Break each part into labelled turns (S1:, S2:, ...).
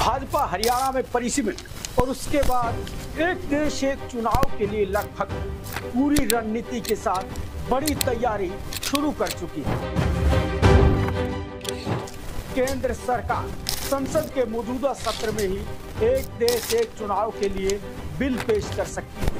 S1: भाजपा हरियाणा में परिसीमित और उसके बाद एक देश एक चुनाव के लिए लगभग पूरी रणनीति के साथ बड़ी तैयारी शुरू कर चुकी है। केंद्र सरकार संसद के मौजूदा सत्र में ही एक देश एक चुनाव के लिए बिल पेश कर सकती है।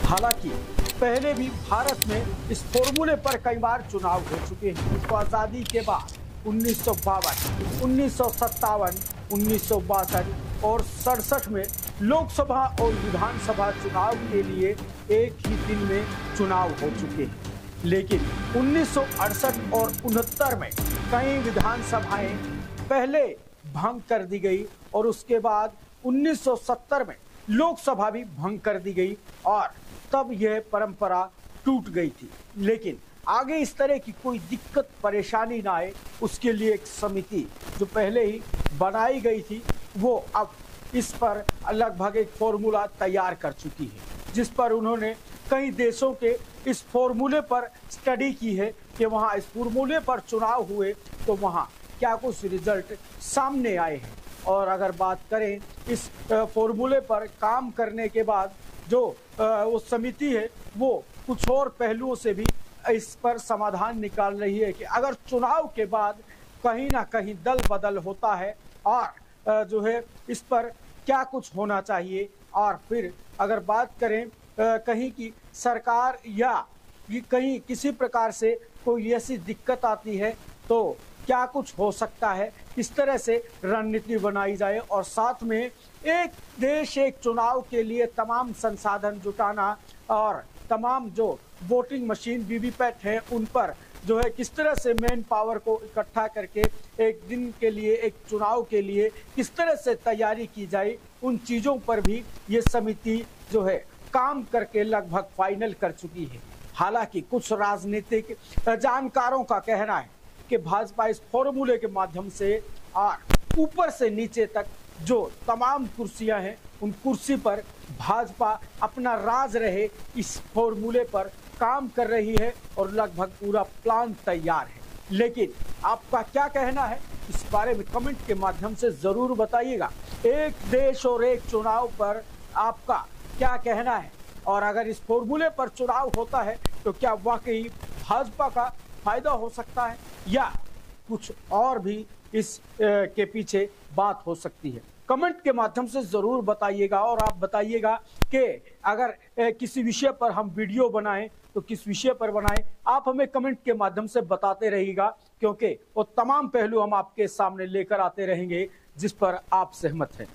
S1: हालांकि पहले भी भारत में इस फॉर्मूले पर कई बार चुनाव हो चुके हैं। तो आजादी के बाद 1952, 1957, 1962 और 67 में लोकसभा और विधानसभा चुनाव के लिए एक ही दिन में चुनाव हो चुके हैं। लेकिन 1968 और 69 में कई विधानसभाएं पहले भंग कर दी गई और उसके बाद 1970 में लोकसभा भी भंग कर दी गई और तब यह परंपरा टूट गई थी। लेकिन आगे इस तरह की कोई दिक्कत परेशानी ना आए उसके लिए एक समिति जो पहले ही बनाई गई थी वो अब इस पर लगभग एक फॉर्मूला तैयार कर चुकी है, जिस पर उन्होंने कई देशों के इस फॉर्मूले पर स्टडी की है कि वहां इस फॉर्मूले पर चुनाव हुए तो वहां क्या कुछ रिजल्ट सामने आए हैं। और अगर बात करें इस फॉर्मूले पर काम करने के बाद जो वो समिति है वो कुछ और पहलुओं से भी इस पर समाधान निकाल रही है कि अगर चुनाव के बाद कहीं ना कहीं दल बदल होता है और जो है इस पर क्या कुछ होना चाहिए। और फिर अगर बात करें कहीं की सरकार या कहीं किसी प्रकार से कोई ऐसी दिक्कत आती है तो क्या कुछ हो सकता है, किस तरह से रणनीति बनाई जाए और साथ में एक देश एक चुनाव के लिए तमाम संसाधन जुटाना और तमाम जो वोटिंग मशीन वीवीपैट है उन पर जो है किस तरह से मैन पावर को इकट्ठा करके एक दिन के लिए एक चुनाव के लिए किस तरह से तैयारी की जाए, उन चीज़ों पर भी ये समिति जो है काम करके लगभग फाइनल कर चुकी है। हालांकि कुछ राजनीतिक जानकारों का कहना है कि भाजपा इस फॉर्मूले के माध्यम से और ऊपर से नीचे तक जो तमाम कुर्सियां हैं उन कुर्सी पर भाजपा अपना राज रहे इस फॉर्मूले पर काम कर रही है और लगभग पूरा प्लान तैयार है। लेकिन आपका क्या कहना है इस बारे में कमेंट के माध्यम से जरूर बताइएगा। एक देश और एक चुनाव पर आपका क्या कहना है और अगर इस फॉर्मूले पर चुनाव होता है तो क्या वाकई भाजपा का फायदा हो सकता है या कुछ और भी इस के पीछे बात हो सकती है। कमेंट के माध्यम से जरूर बताइएगा और आप बताइएगा कि अगर किसी विषय पर हम वीडियो बनाएं तो किस विषय पर बनाएं। आप हमें कमेंट के माध्यम से बताते रहिएगा क्योंकि वो तमाम पहलू हम आपके सामने लेकर आते रहेंगे जिस पर आप सहमत हैं।